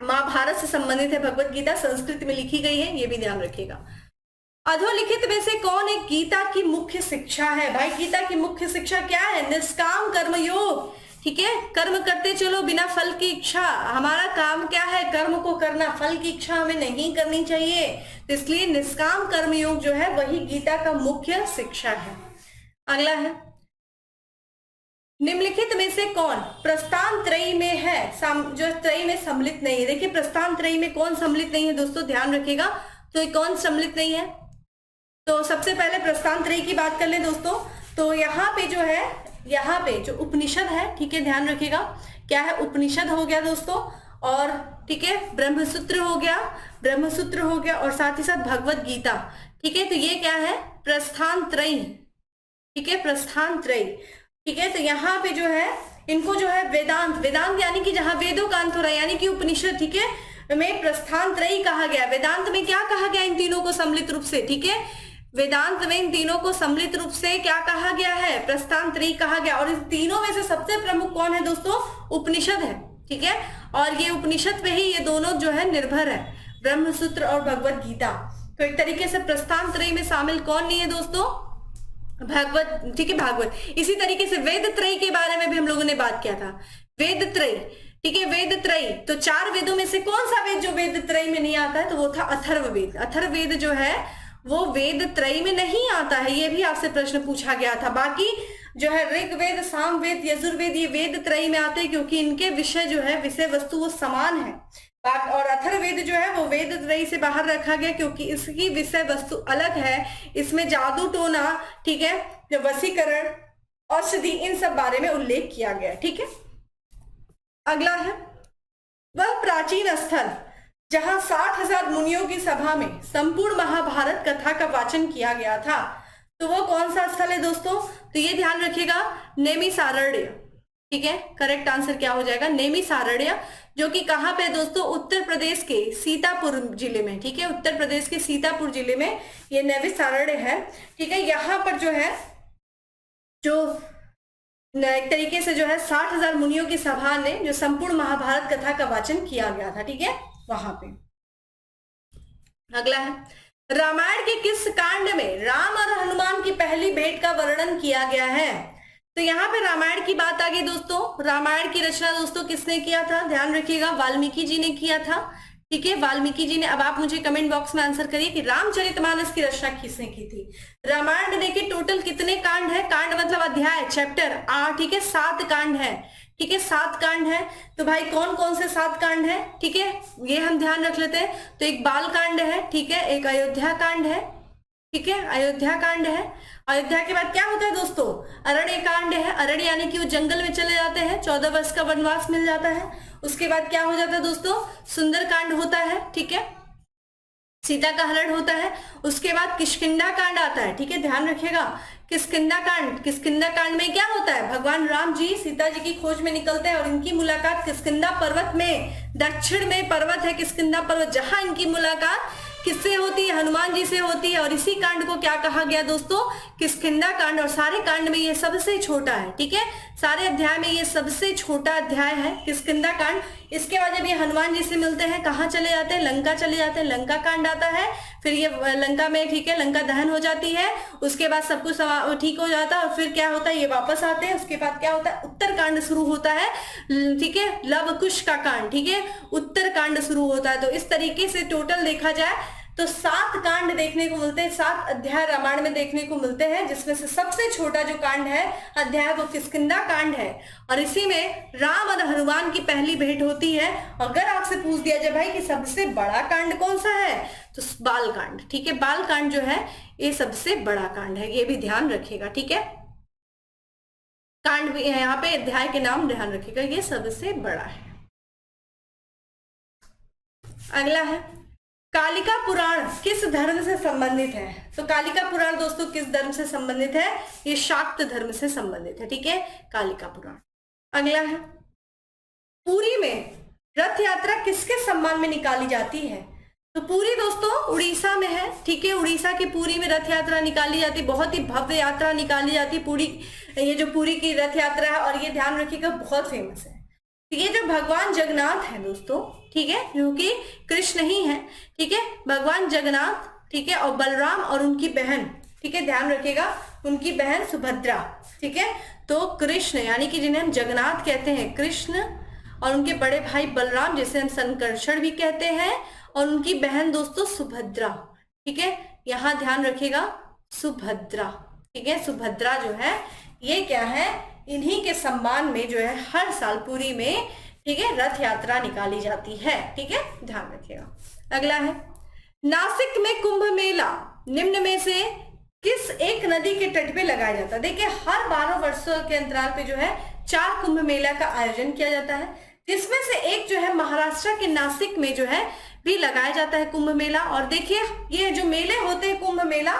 महाभारत से संबंधित है भगवत गीता, संस्कृत में लिखी गई है, ये भी ध्यान रखिएगा। अधोलिखित में से कौन एक गीता की मुख्य शिक्षा है? भाई गीता की मुख्य शिक्षा क्या है? निष्काम कर्म योग। ठीक है, कर्म करते चलो बिना फल की इच्छा। हमारा काम क्या है? कर्म को करना, फल की इच्छा हमें नहीं करनी चाहिए। तो इसलिए निष्काम कर्म योग जो है वही गीता का मुख्य शिक्षा है। अगला है निम्नलिखित में से कौन प्रस्थान त्रयी में है, जो त्रयी में सम्मिलित नहीं है? देखिए प्रस्थान त्रयी में कौन सम्मिलित नहीं है दोस्तों? ध्यान रखिएगा। तो ये कौन सम्मिलित नहीं है? तो सबसे पहले प्रस्थान त्रयी की बात कर ले दोस्तों। तो यहाँ पे जो है, यहाँ पे जो उपनिषद है, ठीक है, ध्यान रखिएगा, क्या है? उपनिषद हो गया दोस्तों, और ठीक है ब्रह्मसूत्र हो गया, ब्रह्मसूत्र हो गया, और साथ ही साथ भगवत गीता। ठीक है, तो ये क्या है? प्रस्थान त्रयी। ठीक है, प्रस्थान त्रयी। ठीक है, तो यहाँ पे जो है इनको जो है वेदांत, वेदांत यानी कि जहाँ वेदों का अंत हो रहा है, यानी कि उपनिषद, ठीक है, में प्रस्थान त्रयी कहा गया। वेदांत में क्या कहा गया? इन तीनों को सम्मिलित रूप से, ठीक है, वेदांत में इन तीनों को सम्मिलित रूप से क्या कहा गया है? प्रस्थान त्रयी कहा गया। और इन तीनों में से सबसे प्रमुख कौन है दोस्तों? उपनिषद है। ठीक है, और ये उपनिषद पे ही ये दोनों जो है निर्भर है, ब्रह्मसूत्र और भगवत गीता। तो एक तरीके से प्रस्थान त्रयी में शामिल कौन नहीं है दोस्तों? भागवत। ठीक है, भागवत। इसी तरीके से वेद त्रयी के बारे में भी हम लोगों ने बात किया था। वेद त्रयी, ठीक है, वेद त्रयी, तो 4 वेदों में से कौन सा वेद जो वेद त्रयी में नहीं आता है, तो वो था अथर्ववेद। अथर्ववेद जो है वो वेद त्रयी में नहीं आता है, ये भी आपसे प्रश्न पूछा गया था। बाकी जो है ऋग्वेद, सामवेद, यजुर्वेद, ये वेद त्रयी में आते हैं क्योंकि इनके विषय जो है, विषय वस्तु वो समान है। और अथर्ववेद जो है वो वेद त्रयी से बाहर रखा गया क्योंकि इसकी विषय वस्तु अलग है। इसमें जादू टोना, ठीक है, वशीकरण, औषधि, इन सब बारे में उल्लेख किया गया। ठीक है, अगला है वह प्राचीन स्थल जहां 60,000 मुनियों की सभा में संपूर्ण महाभारत कथा का वाचन किया गया था। तो वो कौन सा स्थल है दोस्तों, तो ये ध्यान रखिएगा, नेमिसारण्य। ठीक है, करेक्ट आंसर क्या हो जाएगा, नेमिसारण्य, जो कि कहां पे दोस्तों, उत्तर प्रदेश के सीतापुर जिले में। ठीक है, उत्तर प्रदेश के सीतापुर जिले में ये नेमिसारण्य है। ठीक है, यहाँ पर जो है, जो एक तरीके से जो है 60,000 मुनियों की सभा ने जो संपूर्ण महाभारत कथा का वाचन किया गया था। ठीक है, वहां पे। अगला है, रामायण के किस कांड में राम और हनुमान की पहली भेंट का वर्णन किया गया है। तो यहाँ पे रामायण की बात आ गई दोस्तों। रामायण की रचना दोस्तों किसने किया था, ध्यान रखिएगा, वाल्मीकि जी ने किया था। ठीक है, वाल्मीकि जी ने। अब आप मुझे कमेंट बॉक्स में आंसर करिए कि रामचरितमानस की रचना किसने की थी। रामायण में देखिए टोटल कितने कांड है, कांड मतलब अध्याय, चैप्टर, ठीक है, 7 कांड है। ठीक है, 7 कांड है। तो भाई कौन कौन से 7 कांड है, ठीक है, ये हम ध्यान रख लेते हैं। तो एक बाल कांड है, ठीक है, एक अयोध्या कांड है। ठीक है, अयोध्या कांड है। अयोध्या के बाद क्या होता है दोस्तों, अरण्य कांड है। अरण्य यानी कि वो जंगल में चले जाते हैं, 14 वर्ष का वनवास मिल जाता है। उसके बाद क्या हो जाता है दोस्तों, सुंदर कांड होता है। ठीक है, सीता का हरण होता है। उसके बाद किष्किंधा कांड आता है। ठीक है, ध्यान रखिएगा, किष्किंधा कांड। किष्किंधा कांड में क्या होता है, भगवान राम जी सीता जी की खोज में निकलते हैं और इनकी मुलाकात किष्किंधा पर्वत में, दक्षिण में पर्वत है किष्किंधा पर्वत, जहां इनकी मुलाकात किससे होती है, हनुमान जी से होती है। और इसी कांड को क्या कहा गया दोस्तों, किष्किंधा कांड। और सारे कांड में ये सबसे छोटा है। ठीक है, सारे अध्याय में ये सबसे छोटा अध्याय है किष्किंधा कांड। इसके बाद जब ये हनुमान जी से मिलते हैं, कहाँ चले जाते हैं, लंका चले जाते हैं, लंका कांड आता है। फिर ये लंका में, ठीक है, लंका दहन हो जाती है। उसके बाद सब कुछ ठीक हो जाता है और फिर क्या होता है, ये वापस आते हैं। उसके बाद क्या होता है, उत्तर कांड शुरू होता है। ठीक है, लव कुश का कांड, ठीक है, उत्तर कांड शुरू होता है। तो इस तरीके से टोटल देखा जाए तो 7 कांड देखने को मिलते हैं, 7 अध्याय रामायण में देखने को मिलते हैं, जिसमें से सबसे छोटा जो कांड है अध्याय वो किष्किंधा कांड है। और इसी में राम और हनुमान की पहली भेंट होती है। अगर आपसे पूछ दिया जाए भाई कि सबसे बड़ा कांड कौन सा है, तो बाल कांड। ठीक है, बाल कांड जो है ये सबसे बड़ा कांड है, ये भी ध्यान रखिएगा। ठीक है, कांड भी है यहाँ पे, अध्याय के नाम ध्यान रखिएगा, ये सबसे बड़ा है। अगला है, कालिका पुराण किस धर्म से संबंधित है। तो कालिका पुराण दोस्तों किस धर्म से संबंधित है, ये शाक्त धर्म से संबंधित है। ठीक है, कालिका पुराण। अगला है, पुरी में रथ यात्रा किसके सम्मान में निकाली जाती है। तो पुरी दोस्तों उड़ीसा में है। ठीक है, उड़ीसा के पुरी में रथ यात्रा निकाली जाती है, बहुत ही भव्य यात्रा निकाली जाती है पुरी, ये जो पुरी की रथ यात्रा है। और ये ध्यान रखिएगा बहुत फेमस है। ये जो भगवान जगन्नाथ है दोस्तों, ठीक है, जो कि कृष्ण ही है। ठीक है, भगवान जगन्नाथ, ठीक है, और बलराम और उनकी बहन, ठीक है, ध्यान रखिएगा, उनकी बहन सुभद्रा। ठीक है, तो कृष्ण यानी कि जिन्हें हम जगन्नाथ कहते हैं, कृष्ण, और उनके बड़े भाई बलराम जिसे हम संकर्षण भी कहते हैं, और उनकी बहन दोस्तों सुभद्रा। ठीक है, यहाँ ध्यान रखिएगा, सुभद्रा। ठीक है, सुभद्रा जो है ये क्या है, इन्हीं के सम्मान में जो है हर साल पुरी में, ठीक है, रथ यात्रा निकाली जाती है। ठीक है, ध्यान रखिएगा। अगला है, नासिक में कुंभ मेला निम्न में से किस एक नदी के तट पे लगाया जाता है। देखिए हर 12 वर्षों के अंतराल पे जो है 4 कुंभ मेला का आयोजन किया जाता है, जिसमें से एक जो है महाराष्ट्र के नासिक में जो है भी लगाया जाता है कुंभ मेला। और देखिए ये जो मेले होते हैं कुंभ मेला,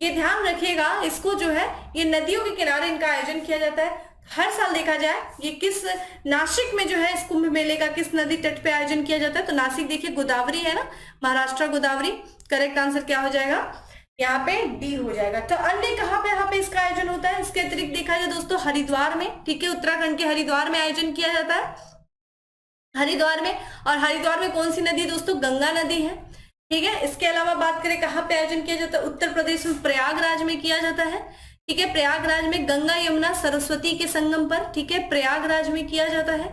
ये ध्यान रखिएगा, इसको जो है ये नदियों के किनारे इनका आयोजन किया जाता है। हर साल देखा जाए ये किस, नासिक में जो है इस कुंभ मेले का किस नदी तट पे आयोजन किया जाता है। तो नासिक देखिए गोदावरी है ना, महाराष्ट्र गोदावरी। करेक्ट आंसर क्या हो जाएगा, यहाँ पे डी हो जाएगा। तो अन्य कहाँ पे, यहाँ पे इसका आयोजन होता है। इसके अतिरिक्त देखा जाए दोस्तों हरिद्वार में, ठीक है, उत्तराखंड के हरिद्वार में आयोजन किया जाता है, हरिद्वार में। और हरिद्वार में कौन सी नदी दोस्तों, गंगा नदी है। ठीक है, इसके अलावा बात करें कहाँ पे आयोजन किया जाता है, उत्तर प्रदेश में प्रयागराज में किया जाता है। ठीक है, प्रयागराज में गंगा यमुना सरस्वती के संगम पर, ठीक है, प्रयागराज में किया जाता है।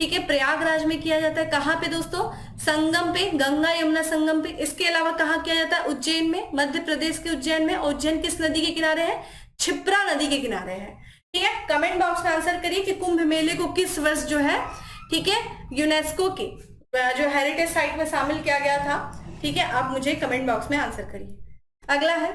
ठीक है, प्रयागराज में किया जाता है। कहाँ पे दोस्तों? संगम पे, गंगा यमुना संगम पे। इसके अलावा कहाँ किया जाता है? उज्जैन में, मध्य प्रदेश के उज्जैन में। उज्जैन किस नदी के किनारे है? क्षिप्रा नदी के किनारे है। ठीक है, कमेंट बॉक्स में आंसर करिए कि कुंभ मेले को किस वर्ष जो है, ठीक है, यूनेस्को के जो हेरिटेज साइट में शामिल किया गया था। ठीक है, आप मुझे कमेंट बॉक्स में आंसर करिए। अगला है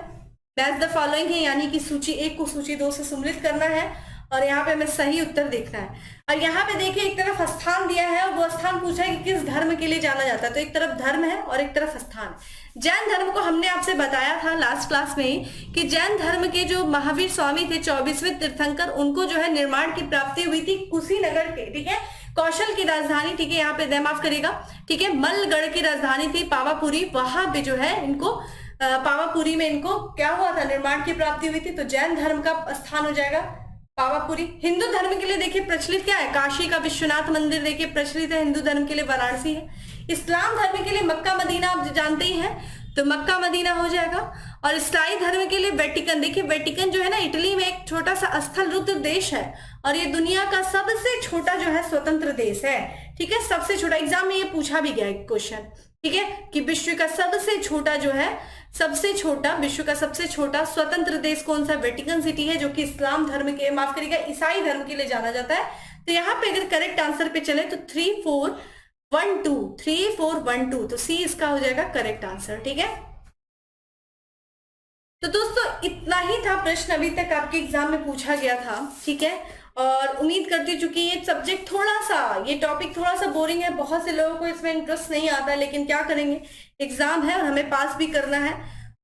मैच द फॉलोइंग है, यानी कि सूची 1 को सूची 2 से सम्मिलित करना है और यहाँ पे हमें सही उत्तर देखना है। और यहाँ पे देखिए एक तरफ स्थान दिया है और वो स्थान पूछा है कि किस धर्म के लिए जाना जाता है। तो एक तरफ धर्म है और एक तरफ स्थान। जैन धर्म को हमने आपसे बताया था लास्ट क्लास में ही कि जैन धर्म के जो महावीर स्वामी थे, 24वें तीर्थंकर, उनको जो है निर्माण की प्राप्ति हुई थी कुशीनगर के, ठीक है, कौशल की राजधानी, ठीक है, यहाँ पे माफ करिएगा, ठीक है, मल्लगढ़ की राजधानी थी पावापुरी, वहां पे जो है इनको पावापुरी में इनको क्या हुआ था? निर्माण की प्राप्ति हुई थी। तो जैन धर्म का स्थान हो जाएगा पावापुरी। हिंदू धर्म के लिए देखिए प्रचलित क्या है? काशी का विश्वनाथ मंदिर देखिए प्रचलित है। हिंदू धर्म के लिए वाराणसी है। इस्लाम धर्म के लिए मक्का मदीना आप जानते ही हैं, तो मक्का मदीना हो जाएगा। और ईसाई धर्म के लिए वेटिकन, देखिए वेटिकन जो है ना इटली में एक छोटा सा स्थल रुद्र देश है और ये दुनिया का सबसे छोटा जो है स्वतंत्र देश है। ठीक है, सबसे छोटा, एग्जाम में ये पूछा भी गया क्वेश्चन, ठीक है, कि विश्व का सबसे छोटा जो है, सबसे छोटा, विश्व का सबसे छोटा स्वतंत्र देश कौन सा? वेटिकन सिटी है, जो कि इस्लाम धर्म के, माफ करिएगा, ईसाई धर्म के लिए जाना जाता है। तो यहाँ पे अगर करेक्ट आंसर पे चले तो 3412 तो सी इसका हो जाएगा करेक्ट आंसर। ठीक है, तो दोस्तों इतना ही था प्रश्न अभी तक आपके एग्जाम में पूछा गया था। ठीक है, और उम्मीद करती हूँ चूंकि ये सब्जेक्ट थोड़ा सा, ये टॉपिक थोड़ा सा बोरिंग है, बहुत से लोगों को इसमें इंटरेस्ट नहीं आता, लेकिन क्या करेंगे, एग्जाम है और हमें पास भी करना है,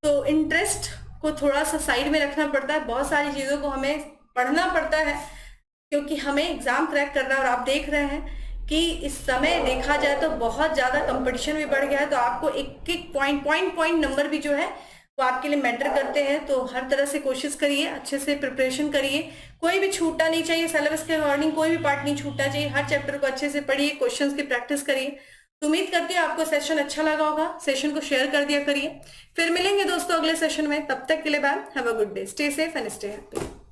तो इंटरेस्ट को थोड़ा सा साइड में रखना पड़ता है। बहुत सारी चीजों को हमें पढ़ना पड़ता है क्योंकि हमें एग्जाम क्रैक करना है। और आप देख रहे हैं कि इस समय देखा जाए तो बहुत ज्यादा कंपटीशन भी बढ़ गया है, तो आपको एक एक पॉइंट नंबर भी जो है वो आपके लिए मैटर करते हैं। तो हर तरह से कोशिश करिए, अच्छे से प्रिपरेशन करिए, कोई भी छूटना नहीं चाहिए, सिलेबस के अकॉर्डिंग कोई भी पार्ट नहीं छूटना चाहिए। हर चैप्टर को अच्छे से पढ़िए, क्वेश्चंस की प्रैक्टिस करिए। तो उम्मीद करती हूँ आपको सेशन अच्छा लगा होगा। सेशन को शेयर कर दिया करिए। फिर मिलेंगे दोस्तों अगले सेशन में, तब तक के लिए bye, have a good day, stay safe and stay happy.